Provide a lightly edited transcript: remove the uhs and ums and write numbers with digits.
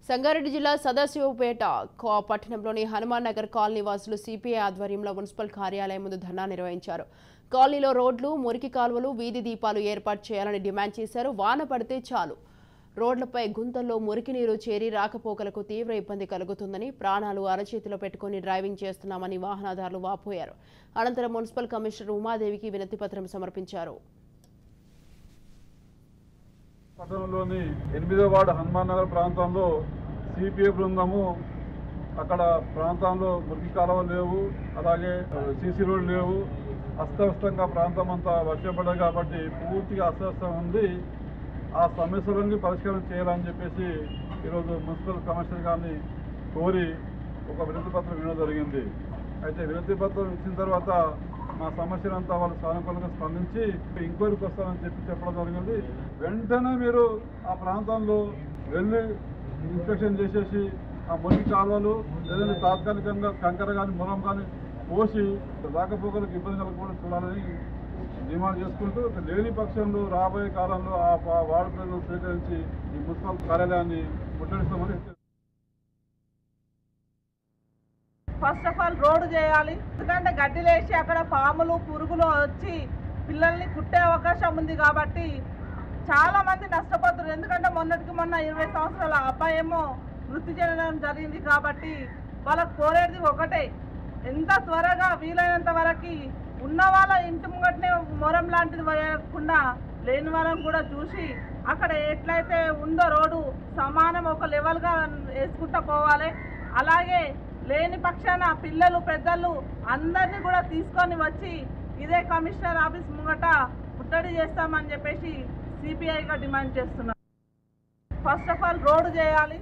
సంగారెడ్డి జిల్లా సదాశివపేట పట్టణంలోని హనుమాన్ నగర్ కాలనీ వాసులు సిపిఐ ఆధ్వర్యంలో మున్సిపల్ కార్యాలయం ముందు ధర్నా నిర్వహించారు. కాలనీలో రోడ్లు, మురికి కాలువలు, వీధి దీపాలు ఏర్పాటు చేయాలని డిమాండ్ చేశారు. వాన పడితే చాలు రోడ్లపై గుంతల్లో మురికి నీరు చేరి రాకపోకలకు తీవ్ర ఇబ్బంది కలుగుతుందని, ప్రాణాలు అరచేతిలో పెట్టుకుని డ్రైవింగ్ చేస్తున్నామని వాహనదారులు వాపోయారు. అనంతరం మున్సిపల్ కమిషనర్ ఉమాదేవికి వినతిపత్రం సమర్పించారు. పట్టణంలోని 8వ వార్డు హనుమాన్ నగర్ ప్రాంతంలో సిపిఐ బృందము అక్కడ ప్రాంతంలో మురికి కాలువలు లేవు, అలాగే సీసీ రోడ్లు లేవు. అస్తవ్యస్తంగా ప్రాంతం అంతా వర్షం పడ్డది కాబట్టి పూర్తిగా అస్తవ్యస్తం ఉంది. ఆ సమస్యలన్నీ పరిష్కారం చేయాలని చెప్పేసి ఈరోజు మున్సిపల్ కమిషనర్ గారిని కోరి ఒక వినతి పత్రం ఇవ్వడం జరిగింది. అయితే వినతి పత్రం ఇచ్చిన తర్వాత మా సమస్యలంతా వాళ్ళు సానుకూలంగా స్పందించి ఎంక్వైరీకి వస్తారని చెప్పడం జరిగింది. వెంటనే మీరు ఆ ప్రాంతంలో వెళ్ళి ఇన్స్పెక్షన్ చేసేసి ఆ మురికి కాలువలు లేదంటే తాత్కాలికంగా కంకర కానీ మురం కానీ పోసి రాకపోకలకు ఇబ్బంది కలగకుండా చూడాలని డిమాండ్ చేసుకుంటూ, లేని పక్షంలో రాబోయే కాలంలో ఆ వార్డు ప్రజలను స్వీకరించి ఈ మున్సిపల్ కార్యాలయాన్ని ముట్టడిస్తామని. ఫస్ట్ ఆఫ్ ఆల్ రోడ్డు చేయాలి. ఎందుకంటే గడ్డిలేసి అక్కడ పాములు పురుగులు వచ్చి పిల్లల్ని కుట్టే అవకాశం ఉంది కాబట్టి చాలా మంది నష్టపోతున్నారు. ఎందుకంటే మొన్నటికి మొన్న 20 సంవత్సరాల అబ్బాయేమో మృతి చెందడం జరిగింది. కాబట్టి వాళ్ళకు కోరేది ఒకటే, ఎంత త్వరగా వీలైనంత వరకు ఉన్న వాళ్ళ ఇంటి ముంగటనే మొరం లాంటిది వేయకుండా లేని వాళ్ళని కూడా చూసి అక్కడ ఎట్లయితే ఉందో రోడ్డు సమానం ఒక లెవెల్గా వేసుకుంటూ పోవాలి. అలాగే లేని పక్షాన పిల్లలు పెద్దలు అందరినీ కూడా తీసుకొని వచ్చి ఇదే కమిషనర్ ఆఫీస్ ముంగట ముట్టడి చేస్తామని చెప్పేసి సిపిఐగా డిమాండ్ చేస్తున్నాం. ఫస్ట్ ఆఫ్ ఆల్ రోడ్డు చేయాలి.